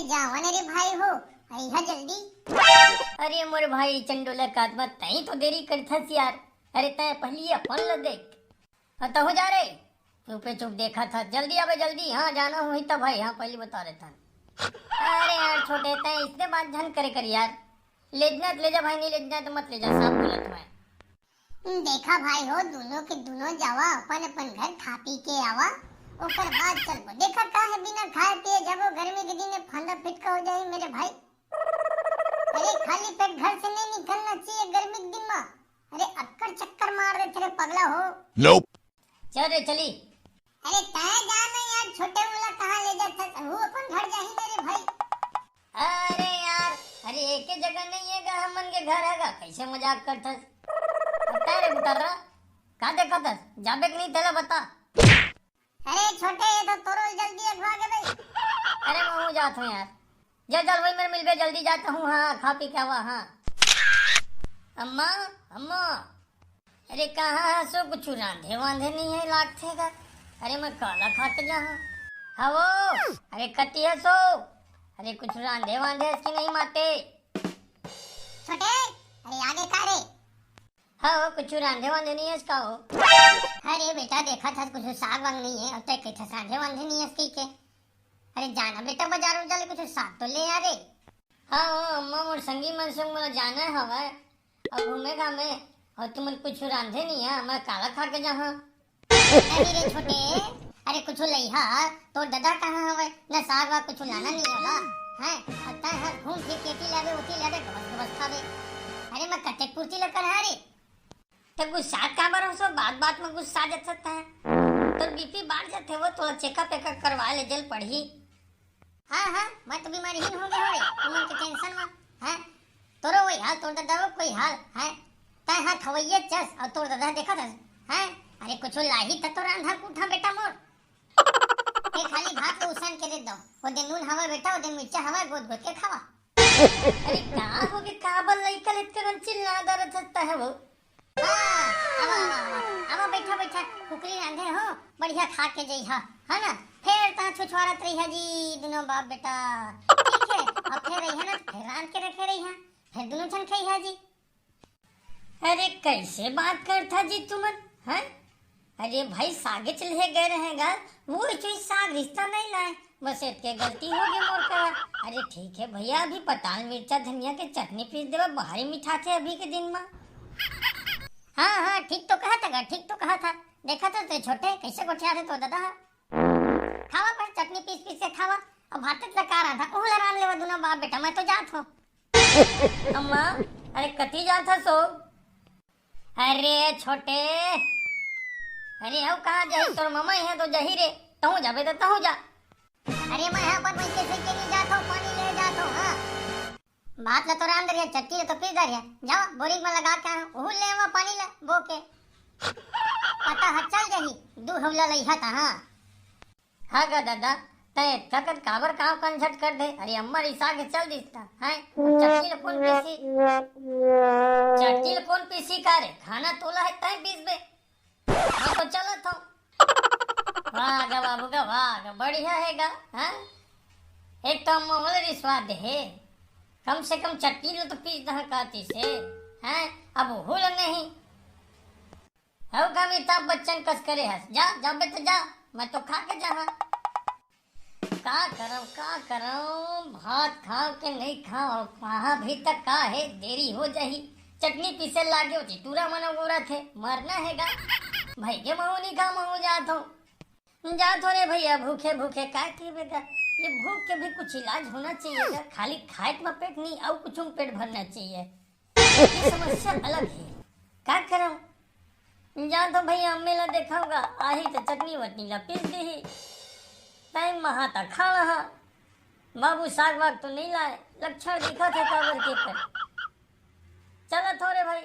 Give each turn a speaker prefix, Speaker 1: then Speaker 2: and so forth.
Speaker 1: अरे जावाने रे भाई हो अइहा जल्दी।
Speaker 2: अरे मोर भाई चंडोला कादमा तई तो देरी करथस यार। अरे तय पहली अपन ल देख तो हो जा रे। चुपे चुप देखा था, जल्दी आवे जल्दी। हाँ जाना हुई तब भाई, हाँ पहले बता रहे था। अरे यार छोटे तय इसने बात झन करे कर यार। लेजना ले जा भाई, नहीं लेजना तो मत ले जा, साफ बोलत मैं।
Speaker 1: देखा भाई हो दोनों के दोनों जावा अपन अपन घर खा पी के आवा, ओकर बाद चलबो। देखा का है बिना खाए पिए जब गर्मी के दिन में फंदा फिटका हो जाए मेरे भाई। अरे खाली पेट घर से नहीं निकलना चाहिए गर्मी के दिन में। अरे अक्कर चक्कर मार रहे थे पगला हो।
Speaker 3: Nope.
Speaker 2: चल रे चली।
Speaker 1: अरे तय जाना यार, छोटे मुला कहाँ ले जाता वो अपन घर जाही मेरे भाई।
Speaker 2: अरे यार, अरे एक ही जगह नहीं है गा, हमन के घर हैगा। कैसे मजाक करथस? बता रे बुतारा, का देखा था? जाबे कि नहीं तेला बता।
Speaker 1: अरे छोटे ये तो तोरो जल्दी अगवा के भाई।
Speaker 2: अरे मैं हूँ जाता हूँ यार। जा चल भाई, मेरे मिल गए, जल्दी जाता हूँ। हाँ खा पी के आवा। हाँ अम्मा अम्मा, अरे कहाँ सो कुछ रांधे वांधे नहीं है लागते का। अरे मैं काला खा के जा। हाँ वो, अरे कटी है सो। अरे कुछ रांधे वांधे इसकी नहीं माते।
Speaker 1: छोटे अरे आगे का रे।
Speaker 2: हाँ वो कुछ रांधे वांधे नहीं है इसका हो।
Speaker 1: अरे बेटा देखा था कुछ साग वांग नहीं है, अब तक कैसे रांधे वांधे नहीं है इसकी के। अरे जाना बेटा बाजार में जाले कुछ साग तो ले आ रे।
Speaker 2: हाँ अम्मा मोर संगी मन संग मोला जाना है हवा, अब घूमेगा मैं। और तुम कुछ रांधे नहीं है, मैं काला खा के जा।
Speaker 1: अरे रे छोटे, अरे कुछ लइहा तो दादा कहाँ हवे न साग वा कुछ लाना नहीं होला हैं। पता है घूम फिर केटी लावे उठी लावे बस खावे। अरे मैं कटे पूर्ति लकर है रे।
Speaker 2: तो गुस्सा का बार सो बात बात में गुस्सा जा सकता है तो बीपी बढ़ जाते वो, थोड़ा चेकअप वेकअप करवा ले जल पड़ी।
Speaker 1: हाँ मैं तो बीमारीहीन हो गया रे, तुमन के टेंशन में हैं। तोरो वही हाल तोड़ दादा कोई हाल है। तय हाथ खवैये चस और तोड़ दादा देखा था हैं। अरे कुछ लाही त तो रांधा कूठा बेटा मोर। ए खाली भात को उसान के दे दो, वो दिन नून हवा बेटा, वो दिन मिर्चा हवा, गोद गोद के खावा।
Speaker 2: अरे कहाँ हो गए काबल लइका इतना चिल्ला दर्द सकता है वो।
Speaker 1: अब बैठा बैठा कुकरी रांधे हो बढ़िया खा के जइहा है ना। फिर ता छुछवारत रही है जी दोनों बाप बेटा, ठीक है। अब फिर रही है ना, फिर रांध के रखे रही है, फिर दोनों जन खाई है जी।
Speaker 2: अरे कैसे बात करता जी तुमन हैं? अरे भाई सागे चले गए रहेगा, वो चीज साग रिश्ता नहीं लाए, बस इतने गलती हो गई मोर का। अरे ठीक है भैया, अभी पताल मिर्चा धनिया के चटनी पीस देवा, बाहरी मीठा थे अभी के दिन में।
Speaker 1: हाँ ठीक तो कहा था, ठीक तो कहा था। देखा तो तेरे छोटे कैसे गोठिया थे तो दादा खावा पर चटनी पीस पीस के खावा। अब भात लगा रहा था ओहला रान लेवा दोनों बाप बेटा, मैं तो जात हूँ।
Speaker 2: अम्मा अरे कती जाता सो। अरे छोटे, अरे अब कहाँ जाही, तोर मामा है तो जही रे, तहु जाबे तो तहु जा।
Speaker 1: अरे मैं यहाँ पर वैसे से नहीं जाता हूँ, पानी ले जाता हूँ। हाँ भात ला तो रान दरिया, चट्टी ला तो पीस दरिया, जाओ बोरिंग में लगा के ओहु ले वहाँ पानी ला बो के। पता है चल जही दू हवला लइहा था।
Speaker 2: हाँ गा दादा, तय तकत काबर काम कंझट कर दे। अरे अम्मा रिसा के चल दिसता है, चट्टी ल कौन पीसी, चट्टी ल कौन पीसी का रे, खाना तोला है तय पीस बे। मैं तो चला था। वाह गा बाबू का, वाह गा बढ़िया है गा। हाँ एक तो अम्मा वाले रिश्वात दे है, कम से कम चट्टी लो तो पीस दहा काती से हैं। अब हुल नहीं अब का अमिताभ बच्चन कस करे हस। जा जा बेटा जा, मैं तो खा के जा। का करऊं भात खाओ के नहीं खाओ, वहाँ भी तक का है देरी हो जाही। चटनी पीसे लागे होती टूरा मना गोरा थे, मरना है गा भाई के महू नहीं खा महू जात हो रे भैया, भूखे भूखे का बेटा। ये भूख के भी कुछ इलाज होना चाहिए, खाली खाए में पेट नहीं और कुछ पेट भरना चाहिए। ये समस्या अलग है, क्या करूं। जा तो भैया अम्मे ला देखा होगा, आही तो चटनी वटनी ला पीस दी, टाइम महा तक खा रहा। बाबू साग वाग तो नहीं लाए, लक्षण दिखा था काबर के पर। चलो थोड़े भाई।